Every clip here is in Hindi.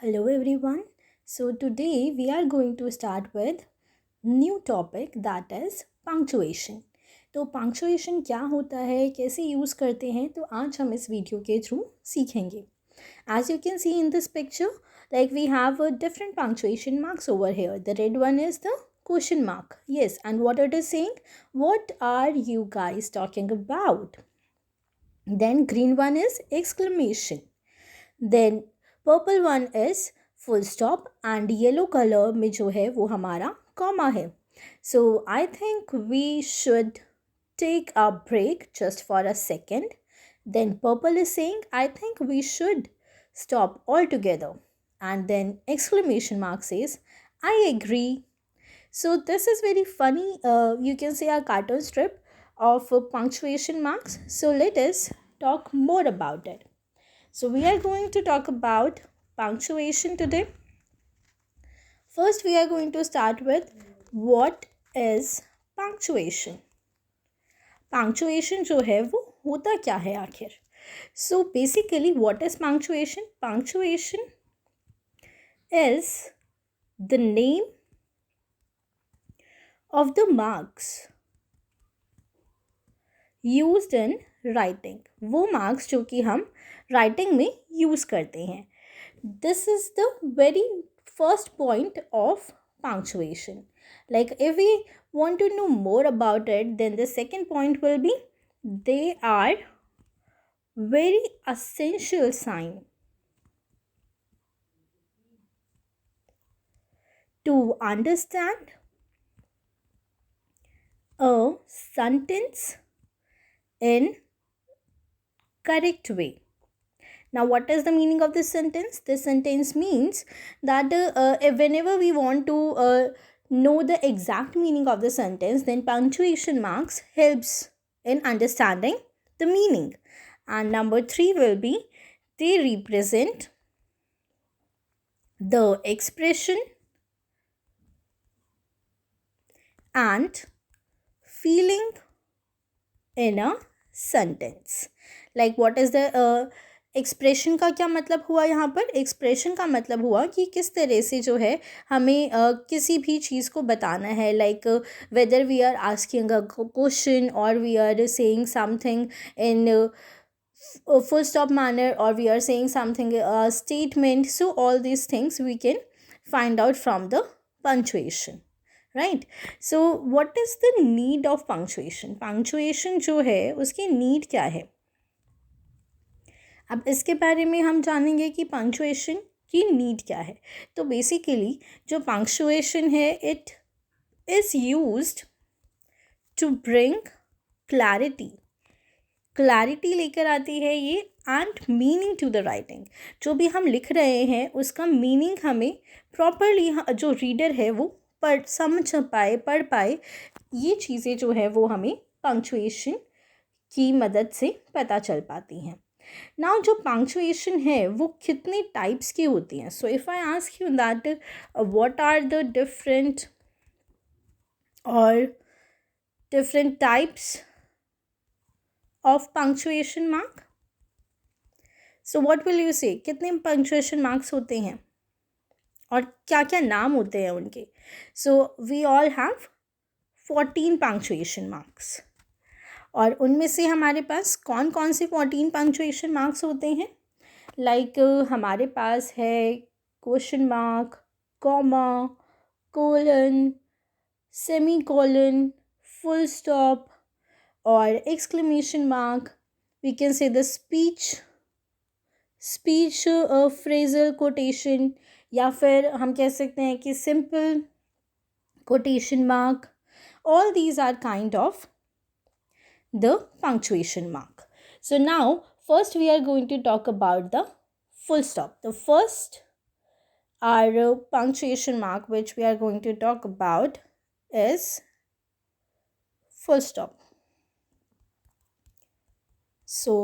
Hello everyone. So today we are going to start with new topic that is punctuation. तो punctuation क्या होता है, कैसे यूज़ करते हैं, तो आज हम इस वीडियो के थ्रू सीखेंगे. As you can see in this picture, like we have a different punctuation marks over here. The red one is the question mark. Yes, and what it is saying? What are you guys talking about? Then green one is exclamation. Then purple one is full stop and yellow colour में जो है वो हमारा कॉमा है. So I think we should take a break just for a second. Then purple is saying, I think we should stop altogether. And then exclamation mark says, I agree. So this is very funny. You can say a cartoon strip of punctuation marks. So let us talk more about it. So we are going to talk about punctuation today. First, we are going to start with what is punctuation. Punctuation जो है वो होता क्या है आखिर? So basically, what is punctuation? Punctuation is the name of the marks used in writing. वो marks जो कि हम writing में use करते हैं. This is the very first point of punctuation. Like if we want to know more about it, then the second point will be they are very essential sign to understand a sentence in correct way. Now, what is the meaning of this sentence? This sentence means that whenever we want to know the exact meaning of the sentence, then punctuation marks helps in understanding the meaning. And number 3 will be they represent the expression and feeling in a sentence. Like what is the expression का क्या मतलब हुआ यहाँ पर? एक्सप्रेशन का मतलब हुआ कि किस तरह से जो है हमें किसी भी चीज़ को बताना है. Like whether we are asking a question और we are saying something in full stop manner or we are saying something statement. So all these things we can find out from the punctuation, right? So what is the need of punctuation? Punctuation जो है उसकी need क्या है? अब इसके बारे में हम जानेंगे कि पंक्चुएशन की नीड क्या है. तो बेसिकली जो पंक्चुएशन है it is used to bring clarity लेकर आती है ये and meaning to the writing. जो भी हम लिख रहे हैं उसका मीनिंग हमें प्रॉपरली जो रीडर है वो समझ पाए, पढ़ पाए. ये चीज़ें जो है वो हमें पंक्चुएशन की मदद से पता चल पाती हैं. नाउ जो पंक्चुएशन है वो कितने टाइप्स की होती हैं? So if I ask you that what are the different types of punctuation mark, so what will you say? कितने पंक्चुएशन मार्क्स होते हैं और क्या क्या नाम होते हैं उनके? So we all have 14 punctuation marks. और उनमें से हमारे पास कौन कौन से 14 पंक्चुएशन मार्क्स होते हैं? लाइक हमारे पास है question mark, comma, colon, semicolon, full stop और exclamation mark. We can say the speech phrasal quotation, या फिर हम कह सकते हैं कि simple quotation mark. All these are kind of the punctuation mark. So now first we are going to talk about the full stop. The first our punctuation mark which we are going to talk about is full stop. So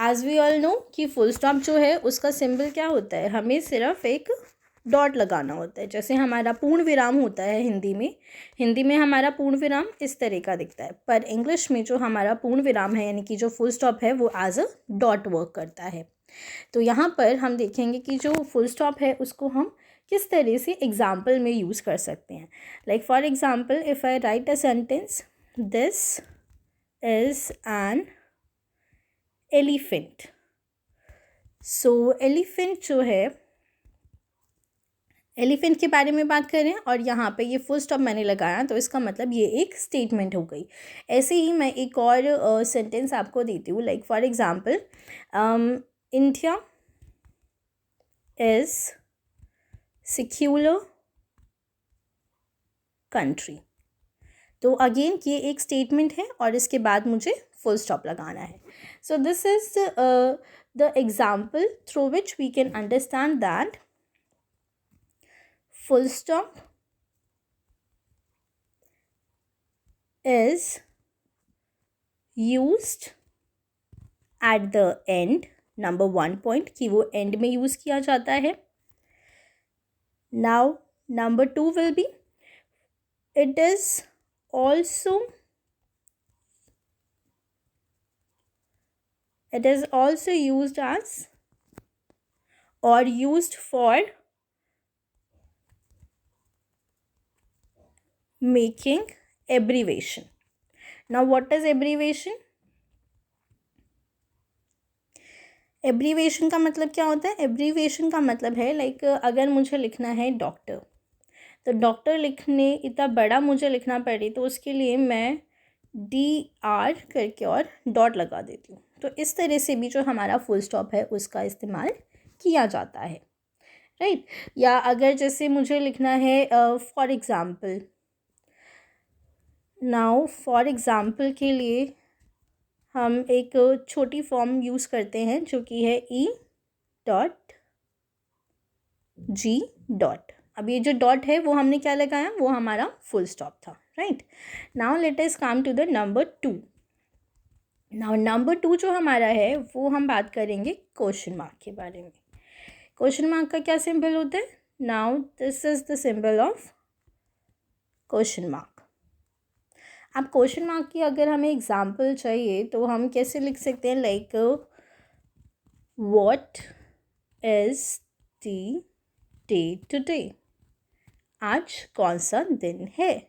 as we all know कि full stop जो है उसका सिंबल क्या होता है? हमें सिर्फ एक डॉट लगाना होता है। जैसे हमारा पूर्ण विराम होता है हिंदी में हमारा पूर्ण विराम इस तरह का दिखता है, पर इंग्लिश में जो हमारा पूर्ण विराम है यानी कि जो फुल स्टॉप है वो एज अ डॉट वर्क करता है। तो यहाँ पर हम देखेंगे कि जो फुल स्टॉप है उसको हम किस तरह से एग्जाम्पल में यूज़ कर सकते हैं। Like for example, if I right a sentence, this is an elephant. So elephant जो है, एलिफेंट के बारे में बात करें और यहाँ पे ये फुल स्टॉप मैंने लगाया तो इसका मतलब ये एक स्टेटमेंट हो गई। ऐसे ही मैं एक और सेंटेंस आपको देती हूँ। Like for example, India is secular country. तो अगेन ये एक स्टेटमेंट है और इसके बाद मुझे फुल स्टॉप लगाना है। So this is the example through which we can understand that full stop is used at the end, number 1 point कि वो end में यूज़ किया जाता है। Now number 2 will be, it is also used as or used for making abbreviation. Now what is abbreviation? Abbreviation का मतलब क्या होता है? एब्रीवेशन का मतलब है लाइक अगर मुझे लिखना है डॉक्टर, तो डॉक्टर लिखने इतना बड़ा मुझे लिखना पड़े तो उसके लिए मैं DR करके और डॉट लगा देती हूँ। तो इस तरह से भी जो हमारा फुल स्टॉप है उसका इस्तेमाल किया जाता है, राइट। या अगर जैसे मुझे लिखना है for example, now for example के लिए हम एक छोटी फॉर्म यूज़ करते हैं जो कि है E.G. डॉट। अब ये जो डॉट है वो हमने क्या लगाया? वो हमारा फुल स्टॉप था, right. Now let us come to the number 2। Now number 2 जो हमारा है वो हम बात करेंगे क्वेश्चन मार्क के बारे में। क्वेश्चन मार्क का क्या सिंबल होता है? Now this is the symbol of question mark. अब क्वेश्चन मार्क की अगर हमें एग्जाम्पल चाहिए तो हम कैसे लिख सकते हैं? Like what is the day today? आज कौन सा दिन है?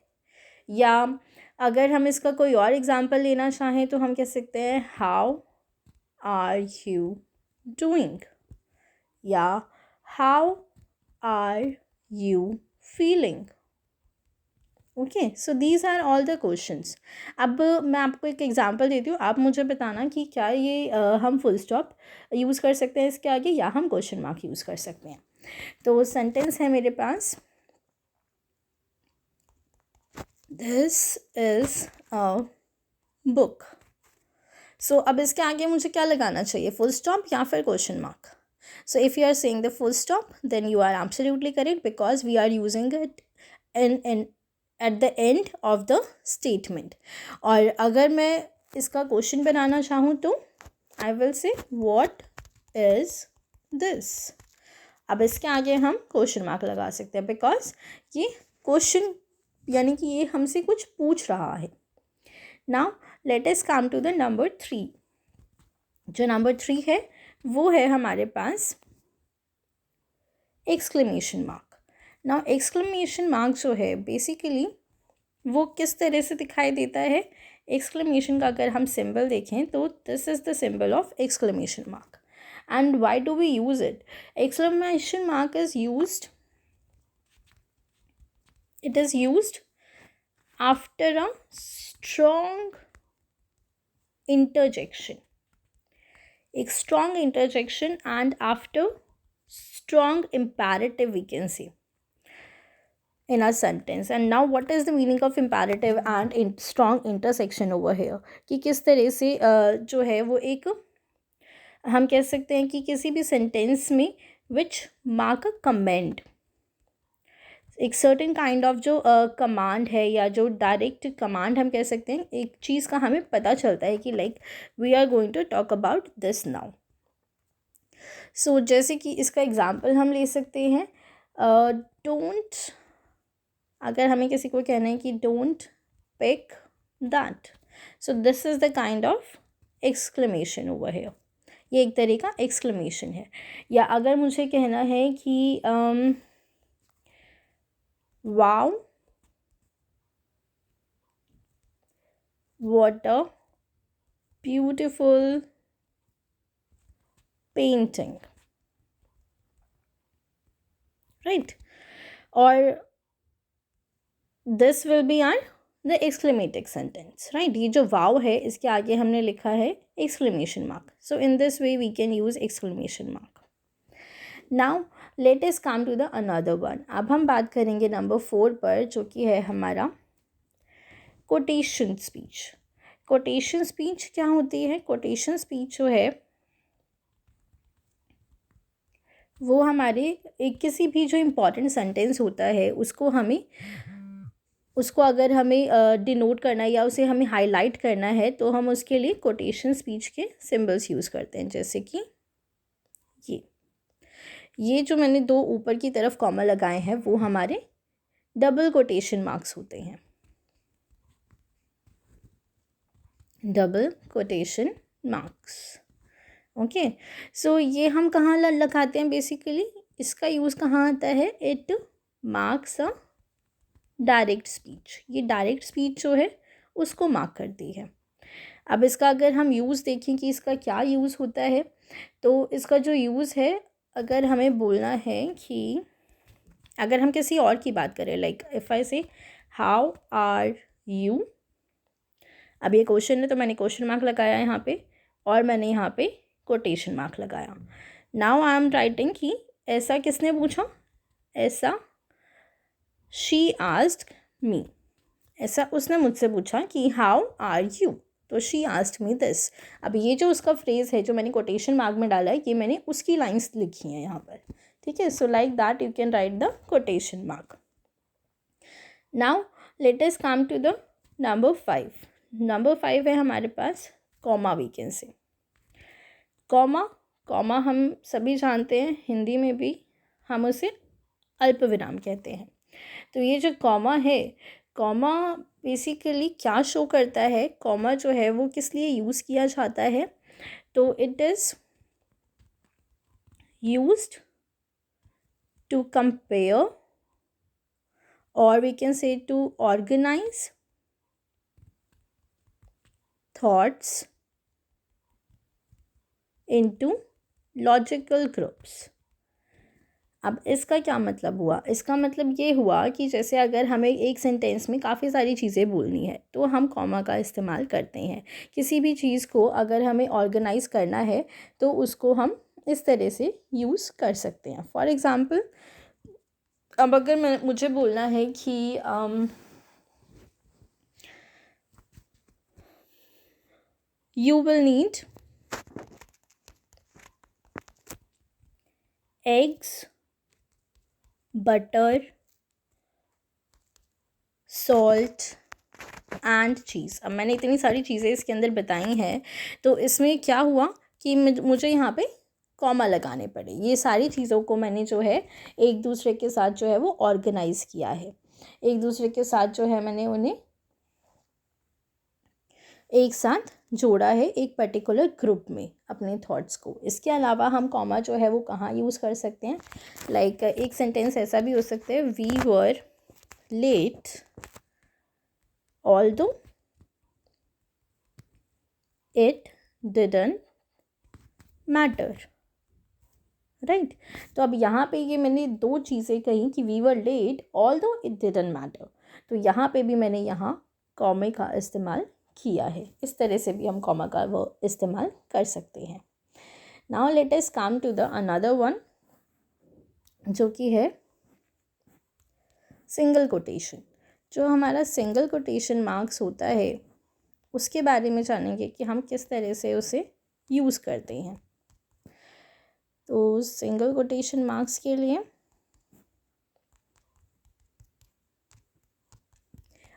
या अगर हम इसका कोई और एग्जाम्पल लेना चाहें तो हम कह सकते हैं हाउ आर यू डूइंग, या how are you feeling. Okay, so these are all the questions. अब मैं आपको एक एग्जांपल देती हूँ, आप मुझे बताना कि क्या ये हम फुल स्टॉप यूज़ कर सकते हैं इसके आगे या हम क्वेश्चन मार्क यूज़ कर सकते हैं। तो सेंटेंस है मेरे पास, दिस इज़ अ बुक। सो अब इसके आगे मुझे क्या लगाना चाहिए? फुल स्टॉप या फिर question mark? So if you are saying the full stop, then you are absolutely correct because we are using it in at the end of the statement. और अगर मैं इसका क्वेश्चन बनाना चाहूँ तो I will say what is this? अब इसके आगे हम क्वेश्चन मार्क लगा सकते हैं बिकॉज ये क्वेश्चन यानी कि ये हमसे कुछ पूछ रहा है। Now let us come to the number 3। जो नंबर 3 है वो है हमारे पास exclamation mark. Now exclamation mark जो है बेसिकली वो किस तरह से दिखाई देता है? एक्सक्लेमेशन का अगर हम सिंबल देखें तो this is the symbol of exclamation mark. And why do we use it? Exclamation mark is used, it is used after a strong interjection, एक strong interjection and after strong imperative we can say in a sentence. And now what is the meaning of imperative and strong intersection over here? कि किस तरह से जो है वो एक हम कह सकते हैं कि किसी भी सेंटेंस में which mark a command, एक सर्टेन काइंड ऑफ जो कमांड है या जो डायरेक्ट कमांड हम कह सकते हैं, एक चीज़ का हमें पता चलता है कि like we are going to talk about this now. So जैसे कि इसका एग्जांपल हम ले सकते हैं, डोंट, अगर हमें किसी को कहना है कि don't pick that, so this is the kind of exclamation over here, ये एक तरह का एक्सक्लेमेशन है। या अगर मुझे कहना है कि wow what a beautiful painting, right, और this will be are the exclamative sentence, right. ये जो वाव है इसके आगे हमने लिखा है exclamation mark, so in this way we can use exclamation mark. Now let us come to the another one. अब हम बात करेंगे नंबर 4 पर, जो कि है हमारा कोटेशन स्पीच। कोटेशन स्पीच क्या होती है? कोटेशन स्पीच जो है वो हमारे एक किसी भी जो इम्पॉर्टेंट सेंटेंस होता है उसको अगर हमें डिनोट करना है या उसे हमें हाईलाइट करना है तो हम उसके लिए कोटेशन स्पीच के सिंबल्स यूज़ करते हैं, जैसे कि ये जो मैंने 2 ऊपर की तरफ कॉमा लगाए हैं वो हमारे डबल कोटेशन मार्क्स होते हैं, डबल कोटेशन मार्क्स। ओके, सो ये हम कहाँ लगाते हैं? बेसिकली इसका यूज़ कहाँ आता है? It marks a direct speech. ये डायरेक्ट स्पीच जो है उसको मार्क करती है। अब इसका अगर हम यूज़ देखें कि इसका क्या यूज़ होता है, तो इसका जो यूज़ है, अगर हमें बोलना है कि अगर हम किसी और की बात करें, लाइक इफ़ आई से हाउ आर यू, अब ये क्वेश्चन है तो मैंने क्वेश्चन मार्क लगाया यहाँ पे और मैंने यहाँ पे कोटेशन मार्क लगाया। नाउ आई एम राइटिंग कि ऐसा किसने पूछा? ऐसा शी आस्क्ड मी, ऐसा उसने मुझसे पूछा कि हाउ आर यू, तो शी आस्क्ड मी दिस। अब ये जो उसका फ्रेज़ है जो मैंने कोटेशन मार्क में डाला है, ये मैंने उसकी लाइंस लिखी हैं यहाँ पर, ठीक है। So like that you can write the quotation mark. Now let us come to the number 5। Number 5 है हमारे पास कॉमा वैकेंसी। कॉमा हम सभी जानते हैं, हिंदी में भी हम उसे अल्प विराम कहते हैं। तो ये जो कॉमा है, कॉमा बेसिकली क्या शो करता है? कॉमा जो है वो किस लिए यूज़ किया जाता है? तो it is used to compare और we can say to organise thoughts into logical groups. अब इसका क्या मतलब हुआ? इसका मतलब ये हुआ कि जैसे अगर हमें एक सेंटेंस में काफ़ी सारी चीज़ें बोलनी है तो हम कॉमा का इस्तेमाल करते हैं। किसी भी चीज़ को अगर हमें ऑर्गेनाइज़ करना है तो उसको हम इस तरह से यूज़ कर सकते हैं। फॉर एग्ज़ाम्पल, अब अगर मुझे बोलना है कि you will need eggs, butter, salt and cheese. अब मैंने इतनी सारी चीज़ें इसके अंदर बताई हैं, तो इसमें क्या हुआ कि मुझे यहाँ पे कॉमा लगाने पड़े। ये सारी चीज़ों को मैंने जो है एक दूसरे के साथ जो है वो ऑर्गेनाइज़ किया है, एक दूसरे के साथ जो है मैंने उन्हें एक साथ जोड़ा है एक पर्टिकुलर ग्रुप में अपने थॉट्स को। इसके अलावा हम कॉमा जो है वो कहाँ यूज़ कर सकते हैं? लाइक एक सेंटेंस ऐसा भी हो सकता है, we were late although it didn't matter, right. तो अब यहाँ पे ये मैंने 2 चीज़ें कही कि we were late although it didn't matter, तो यहाँ पे भी मैंने यहाँ कॉमे का इस्तेमाल किया है। इस तरह से भी हम कॉमा का वो इस्तेमाल कर सकते हैं। Now let us come to the another one, जो कि है सिंगल कोटेशन। जो हमारा सिंगल कोटेशन मार्क्स होता है उसके बारे में जानेंगे कि हम किस तरह से उसे यूज़ करते हैं। तो सिंगल कोटेशन मार्क्स के लिए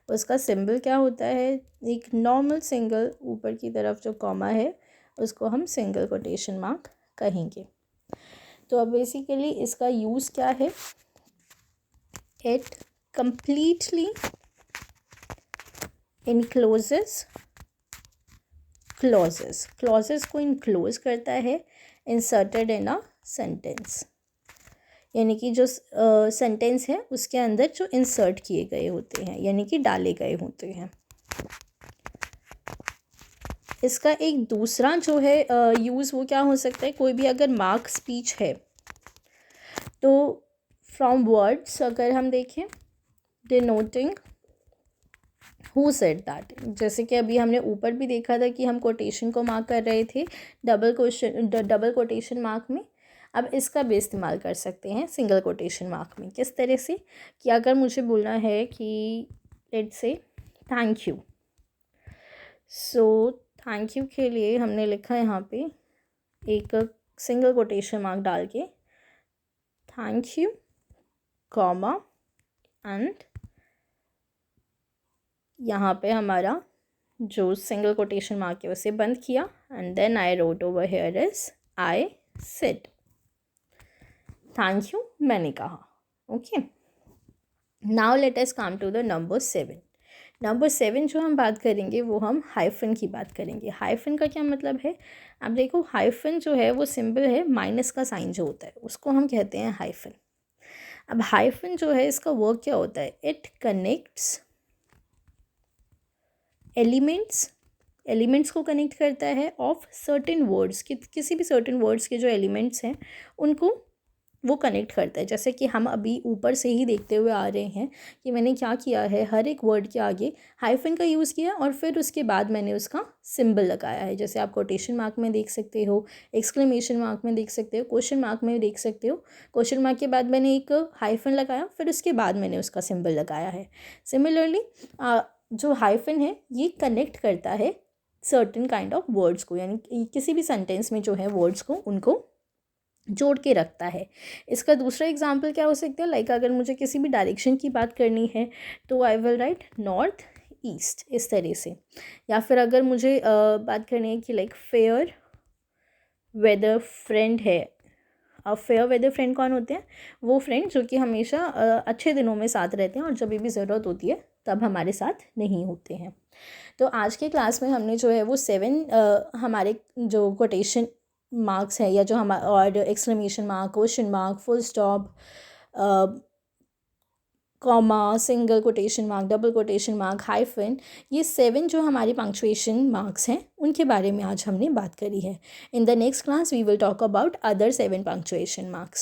उसका सिंबल क्या होता है? एक नॉर्मल सिंगल ऊपर की तरफ जो कॉमा है उसको हम सिंगल कोटेशन मार्क कहेंगे। तो अब बेसिकली इसका यूज़ क्या है? It completely encloses clauses. Clauses को enclose करता है inserted in a sentence, यानी कि जो सेंटेंस है उसके अंदर जो इंसर्ट किए गए होते हैं, यानी कि डाले गए होते हैं। इसका एक दूसरा जो है यूज़ वो क्या हो सकता है, कोई भी अगर मार्क स्पीच है तो फ्रॉम वर्ड्स अगर हम देखें, डिनोटिंग हु सेड दैट, जैसे कि अभी हमने ऊपर भी देखा था कि हम कोटेशन को मार्क कर रहे थे डबल कोटेशन मार्क में। अब इसका भी इस्तेमाल कर सकते हैं सिंगल कोटेशन मार्क में। किस तरह से कि अगर मुझे बोलना है कि let's say thank you, so thank you के लिए हमने लिखा यहाँ पे एक सिंगल कोटेशन मार्क डाल के थैंक यू कॉमा एंड यहाँ पे हमारा जो सिंगल कोटेशन मार्क है उसे बंद किया and then I wrote over here is I said thank you, मैंने कहा। Okay, now let us come to the number 7। Number 7 जो हम बात करेंगे वो हम हाइफन की बात करेंगे। हाइफन का क्या मतलब है, अब देखो हाइफन जो है वो सिंबल है, माइनस का साइन जो होता है उसको हम कहते हैं हाइफन। अब हाइफन जो है इसका वर्क क्या होता है, इट कनेक्ट्स एलिमेंट्स को कनेक्ट करता है ऑफ सर्टेन वर्ड्स, किसी भी सर्टेन वर्ड्स के जो एलिमेंट्स हैं उनको वो कनेक्ट करता है। जैसे कि हम अभी ऊपर से ही देखते हुए आ रहे हैं कि मैंने क्या किया है, हर एक वर्ड के आगे हाइफन का यूज़ किया और फिर उसके बाद मैंने उसका सिंबल लगाया है। जैसे आप कोटेशन मार्क में देख सकते हो, एक्सक्लेमेशन मार्क में देख सकते हो, क्वेश्चन मार्क में देख सकते हो। क्वेश्चन मार्क के बाद मैंने एक हाइफन लगाया, फिर उसके बाद मैंने उसका सिंबल लगाया है। सिमिलरली जो हाइफन है ये कनेक्ट करता है सर्टेन काइंड ऑफ वर्ड्स को, यानी किसी भी सेंटेंस में जो है वर्ड्स को उनको जोड़ के रखता है। इसका दूसरा एग्जांपल क्या हो सकता है, लाइक अगर मुझे किसी भी डायरेक्शन की बात करनी है तो I will write north east, इस तरह से। या फिर अगर मुझे बात करनी है कि लाइक फेयर वेदर फ्रेंड है। अब फेयर वेदर फ्रेंड कौन होते हैं, वो फ्रेंड जो कि हमेशा अच्छे दिनों में साथ रहते हैं और जब भी ज़रूरत होती है तब हमारे साथ नहीं होते हैं। तो आज के क्लास में हमने जो है वो 7 हमारे जो कोटेशन मार्क्स है या जो हमारा और exclamation mark, question mark, full stop, comma, single quotation mark, double quotation mark, hyphen, ये 7 जो हमारी पंक्चुएशन मार्क्स हैं उनके बारे में आज हमने बात करी है। In the next class we will talk about other 7 punctuation marks.